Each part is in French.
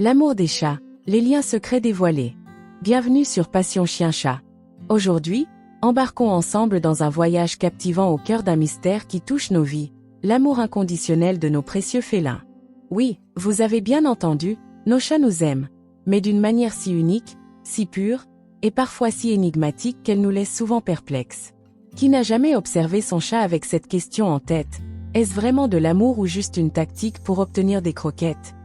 L'amour des chats, les liens secrets dévoilés. Bienvenue sur Passion Chien-Chat. Aujourd'hui, embarquons ensemble dans un voyage captivant au cœur d'un mystère qui touche nos vies, l'amour inconditionnel de nos précieux félins. Oui, vous avez bien entendu, nos chats nous aiment, mais d'une manière si unique, si pure, et parfois si énigmatique qu'elle nous laisse souvent perplexes. Qui n'a jamais observé son chat avec cette question en tête? Est-ce vraiment de l'amour ou juste une tactique pour obtenir des croquettes?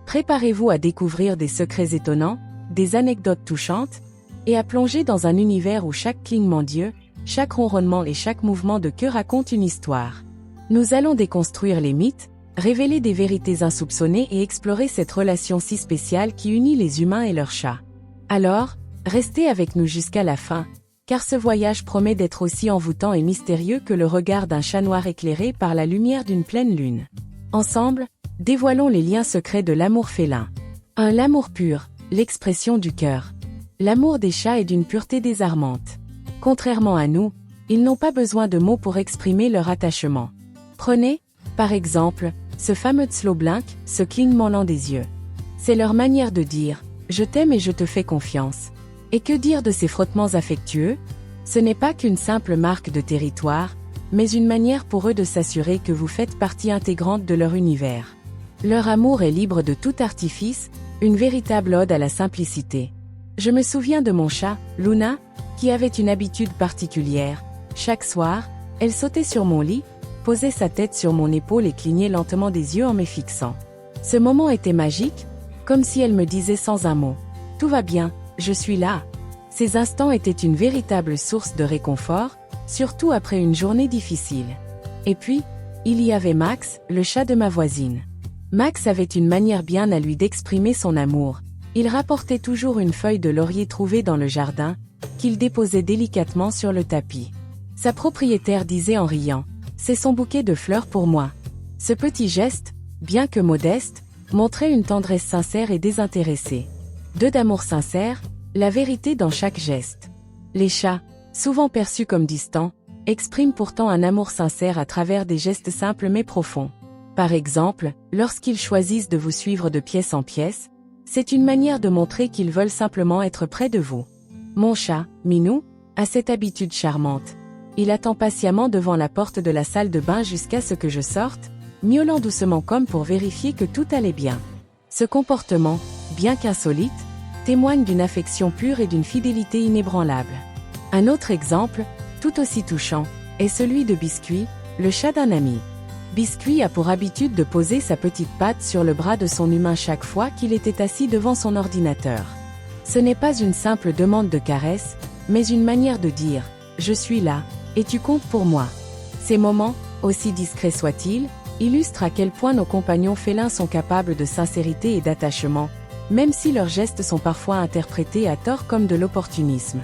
Préparez-vous à découvrir des secrets étonnants, des anecdotes touchantes, et à plonger dans un univers où chaque clignement d'yeux, chaque ronronnement et chaque mouvement de queue raconte une histoire. Nous allons déconstruire les mythes, révéler des vérités insoupçonnées et explorer cette relation si spéciale qui unit les humains et leurs chats. Alors, restez avec nous jusqu'à la fin, car ce voyage promet d'être aussi envoûtant et mystérieux que le regard d'un chat noir éclairé par la lumière d'une pleine lune. Ensemble, dévoilons les liens secrets de l'amour félin. L'amour pur, l'expression du cœur. L'amour des chats est d'une pureté désarmante. Contrairement à nous, ils n'ont pas besoin de mots pour exprimer leur attachement. Prenez, par exemple, ce fameux slow blink, ce clignement lent des yeux. C'est leur manière de dire « je t'aime et je te fais confiance ». Et que dire de ces frottements affectueux? Ce n'est pas qu'une simple marque de territoire, mais une manière pour eux de s'assurer que vous faites partie intégrante de leur univers. Leur amour est libre de tout artifice, une véritable ode à la simplicité. Je me souviens de mon chat, Luna, qui avait une habitude particulière. Chaque soir, elle sautait sur mon lit, posait sa tête sur mon épaule et clignait lentement des yeux en me fixant. Ce moment était magique, comme si elle me disait sans un mot « Tout va bien, je suis là ». Ces instants étaient une véritable source de réconfort, surtout après une journée difficile. Et puis, il y avait Max, le chat de ma voisine. Max avait une manière bien à lui d'exprimer son amour. Il rapportait toujours une feuille de laurier trouvée dans le jardin, qu'il déposait délicatement sur le tapis. Sa propriétaire disait en riant « C'est son bouquet de fleurs pour moi ». Ce petit geste, bien que modeste, montrait une tendresse sincère et désintéressée. D'amour sincère, la vérité dans chaque geste. Les chats, souvent perçus comme distants, expriment pourtant un amour sincère à travers des gestes simples mais profonds. Par exemple, lorsqu'ils choisissent de vous suivre de pièce en pièce, c'est une manière de montrer qu'ils veulent simplement être près de vous. Mon chat, Minou, a cette habitude charmante. Il attend patiemment devant la porte de la salle de bain jusqu'à ce que je sorte, miaulant doucement comme pour vérifier que tout allait bien. Ce comportement, bien qu'insolite, témoigne d'une affection pure et d'une fidélité inébranlable. Un autre exemple, tout aussi touchant, est celui de Biscuit, le chat d'un ami. Biscuit a pour habitude de poser sa petite patte sur le bras de son humain chaque fois qu'il était assis devant son ordinateur. Ce n'est pas une simple demande de caresse, mais une manière de dire « je suis là, et tu comptes pour moi ». Ces moments, aussi discrets soient-ils, illustrent à quel point nos compagnons félins sont capables de sincérité et d'attachement, même si leurs gestes sont parfois interprétés à tort comme de l'opportunisme.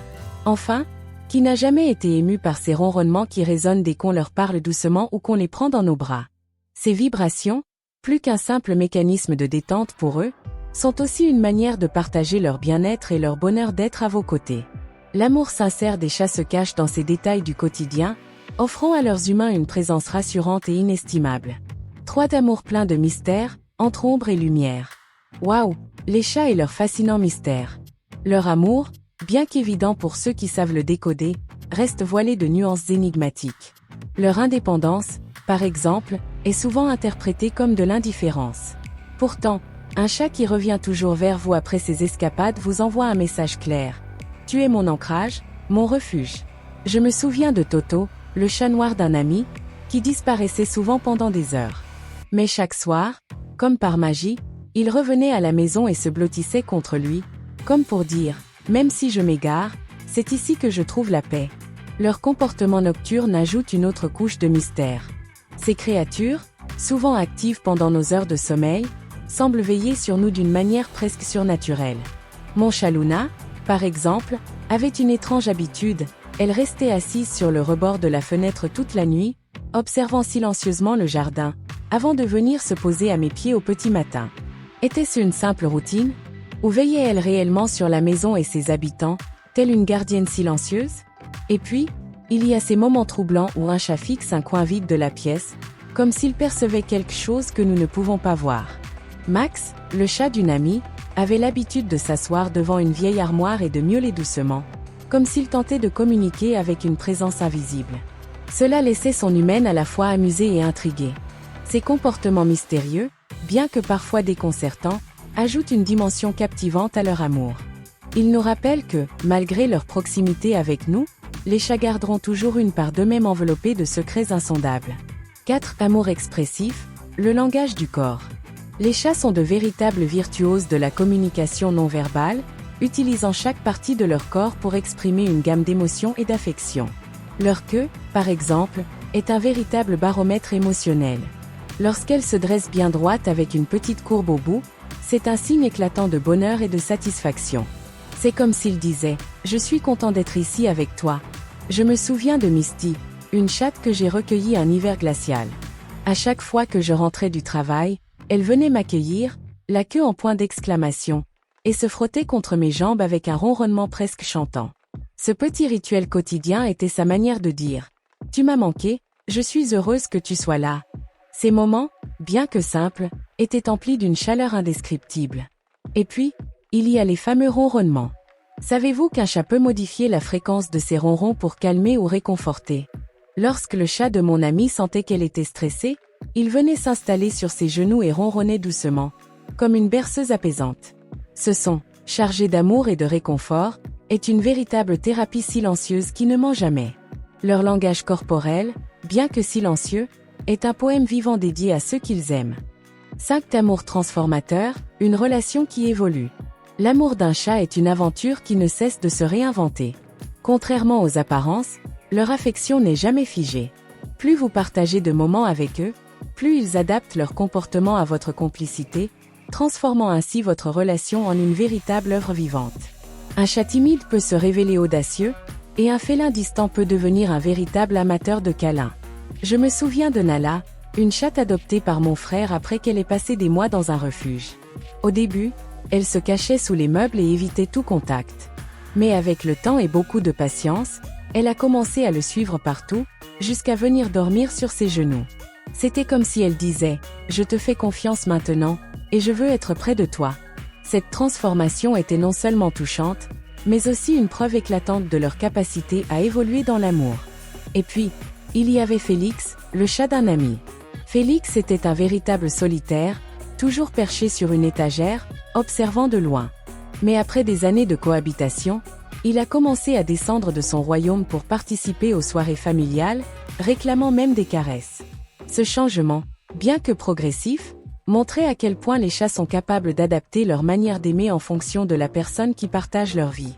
Enfin, qui n'a jamais été ému par ces ronronnements qui résonnent dès qu'on leur parle doucement ou qu'on les prend dans nos bras? Ces vibrations, plus qu'un simple mécanisme de détente pour eux, sont aussi une manière de partager leur bien-être et leur bonheur d'être à vos côtés. L'amour sincère des chats se cache dans ces détails du quotidien, offrant à leurs humains une présence rassurante et inestimable. D'amour plein de mystère, entre ombre et lumière. Waouh, les chats et leur fascinant mystère. Leur amour, bien qu'évident pour ceux qui savent le décoder, reste voilé de nuances énigmatiques. Leur indépendance, par exemple, est souvent interprétée comme de l'indifférence. Pourtant, un chat qui revient toujours vers vous après ses escapades vous envoie un message clair. « Tu es mon ancrage, mon refuge ». Je me souviens de Toto, le chat noir d'un ami, qui disparaissait souvent pendant des heures. Mais chaque soir, comme par magie, il revenait à la maison et se blottissait contre lui, comme pour dire « Même si je m'égare, c'est ici que je trouve la paix ». Leur comportement nocturne ajoute une autre couche de mystère. Ces créatures, souvent actives pendant nos heures de sommeil, semblent veiller sur nous d'une manière presque surnaturelle. Mon chat Luna, par exemple, avait une étrange habitude, elle restait assise sur le rebord de la fenêtre toute la nuit, observant silencieusement le jardin, avant de venir se poser à mes pieds au petit matin. Était-ce une simple routine? Ou veillait-elle réellement sur la maison et ses habitants, telle une gardienne silencieuse? Et puis, il y a ces moments troublants où un chat fixe un coin vide de la pièce, comme s'il percevait quelque chose que nous ne pouvons pas voir. Max, le chat d'une amie, avait l'habitude de s'asseoir devant une vieille armoire et de miauler doucement, comme s'il tentait de communiquer avec une présence invisible. Cela laissait son humaine à la fois amusée et intriguée. Ces comportements mystérieux, bien que parfois déconcertants, ajoutent une dimension captivante à leur amour. Ils nous rappellent que, malgré leur proximité avec nous, les chats garderont toujours une part d'eux-mêmes enveloppée de secrets insondables. 4. Amour expressif, le langage du corps. Les chats sont de véritables virtuoses de la communication non verbale, utilisant chaque partie de leur corps pour exprimer une gamme d'émotions et d'affections. Leur queue, par exemple, est un véritable baromètre émotionnel. Lorsqu'elle se dresse bien droite avec une petite courbe au bout, c'est un signe éclatant de bonheur et de satisfaction. C'est comme s'il disait « Je suis content d'être ici avec toi ». Je me souviens de Misty, une chatte que j'ai recueillie un hiver glacial. À chaque fois que je rentrais du travail, elle venait m'accueillir, la queue en point d'exclamation, et se frottait contre mes jambes avec un ronronnement presque chantant. Ce petit rituel quotidien était sa manière de dire « Tu m'as manqué, je suis heureuse que tu sois là ». Ces moments, bien que simples, étaient emplis d'une chaleur indescriptible. Et puis, il y a les fameux ronronnements. Savez-vous qu'un chat peut modifier la fréquence de ses ronrons pour calmer ou réconforter? Lorsque le chat de mon ami sentait qu'elle était stressée, il venait s'installer sur ses genoux et ronronnait doucement, comme une berceuse apaisante. Ce son, chargé d'amour et de réconfort, est une véritable thérapie silencieuse qui ne ment jamais. Leur langage corporel, bien que silencieux, est un poème vivant dédié à ceux qu'ils aiment. 5. Amour transformateur, une relation qui évolue. L'amour d'un chat est une aventure qui ne cesse de se réinventer. Contrairement aux apparences, leur affection n'est jamais figée. Plus vous partagez de moments avec eux, plus ils adaptent leur comportement à votre complicité, transformant ainsi votre relation en une véritable œuvre vivante. Un chat timide peut se révéler audacieux, et un félin distant peut devenir un véritable amateur de câlins. Je me souviens de Nala, une chatte adoptée par mon frère après qu'elle ait passé des mois dans un refuge. Au début, elle se cachait sous les meubles et évitait tout contact. Mais avec le temps et beaucoup de patience, elle a commencé à le suivre partout, jusqu'à venir dormir sur ses genoux. C'était comme si elle disait « Je te fais confiance maintenant, et je veux être près de toi ». Cette transformation était non seulement touchante, mais aussi une preuve éclatante de leur capacité à évoluer dans l'amour. Et puis, il y avait Félix, le chat d'un ami. Félix était un véritable solitaire, toujours perché sur une étagère, observant de loin. Mais après des années de cohabitation, il a commencé à descendre de son royaume pour participer aux soirées familiales, réclamant même des caresses. Ce changement, bien que progressif, montrait à quel point les chats sont capables d'adapter leur manière d'aimer en fonction de la personne qui partage leur vie.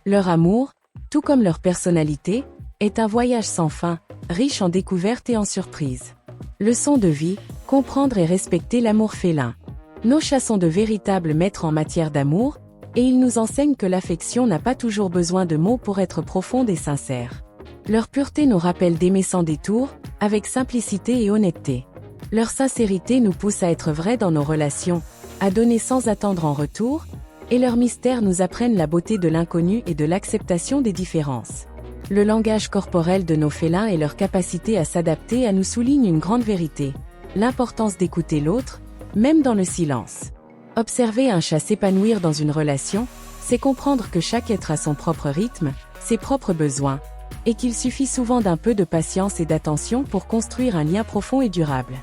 Leur amour, tout comme leur personnalité, est un voyage sans fin, riche en découvertes et en surprises. Leçon de vie, comprendre et respecter l'amour félin. Nos chats sont de véritables maîtres en matière d'amour, et ils nous enseignent que l'affection n'a pas toujours besoin de mots pour être profonde et sincère. Leur pureté nous rappelle d'aimer sans détour, avec simplicité et honnêteté. Leur sincérité nous pousse à être vrais dans nos relations, à donner sans attendre en retour, et leurs mystères nous apprennent la beauté de l'inconnu et de l'acceptation des différences. Le langage corporel de nos félins et leur capacité à s'adapter à nous soulignent une grande vérité, l'importance d'écouter l'autre, même dans le silence. Observer un chat s'épanouir dans une relation, c'est comprendre que chaque être a son propre rythme, ses propres besoins, et qu'il suffit souvent d'un peu de patience et d'attention pour construire un lien profond et durable.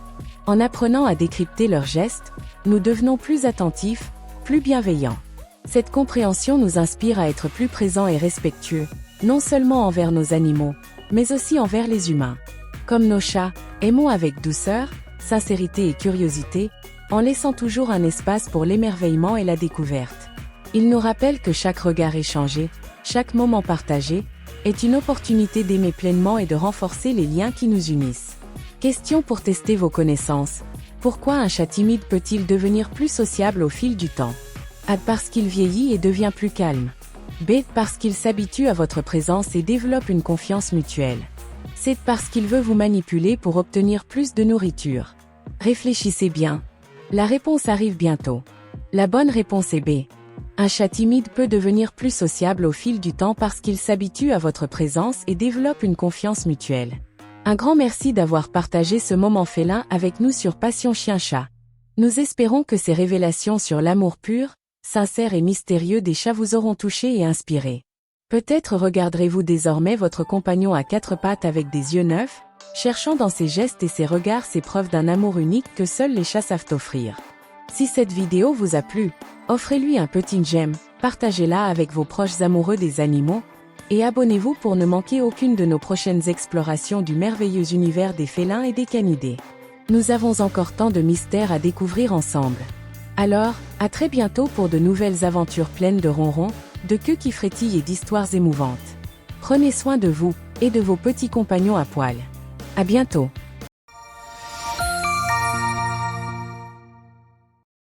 En apprenant à décrypter leurs gestes, nous devenons plus attentifs, plus bienveillants. Cette compréhension nous inspire à être plus présents et respectueux, non seulement envers nos animaux, mais aussi envers les humains. Comme nos chats, aimons avec douceur, sincérité et curiosité, en laissant toujours un espace pour l'émerveillement et la découverte. Il nous rappelle que chaque regard échangé, chaque moment partagé, est une opportunité d'aimer pleinement et de renforcer les liens qui nous unissent. Question pour tester vos connaissances. Pourquoi un chat timide peut-il devenir plus sociable au fil du temps? A. Parce qu'il vieillit et devient plus calme. B. Parce qu'il s'habitue à votre présence et développe une confiance mutuelle. C. Parce qu'il veut vous manipuler pour obtenir plus de nourriture. Réfléchissez bien. La réponse arrive bientôt. La bonne réponse est B. Un chat timide peut devenir plus sociable au fil du temps parce qu'il s'habitue à votre présence et développe une confiance mutuelle. Un grand merci d'avoir partagé ce moment félin avec nous sur Passion Chien Chat. Nous espérons que ces révélations sur l'amour pur, sincères et mystérieux des chats vous auront touché et inspiré. Peut-être regarderez-vous désormais votre compagnon à quatre pattes avec des yeux neufs, cherchant dans ses gestes et ses regards ces preuves d'un amour unique que seuls les chats savent offrir. Si cette vidéo vous a plu, offrez-lui un petit j'aime, partagez-la avec vos proches amoureux des animaux, et abonnez-vous pour ne manquer aucune de nos prochaines explorations du merveilleux univers des félins et des canidés. Nous avons encore tant de mystères à découvrir ensemble. Alors, à très bientôt pour de nouvelles aventures pleines de ronrons, de queues qui frétillent et d'histoires émouvantes. Prenez soin de vous, et de vos petits compagnons à poil. À bientôt.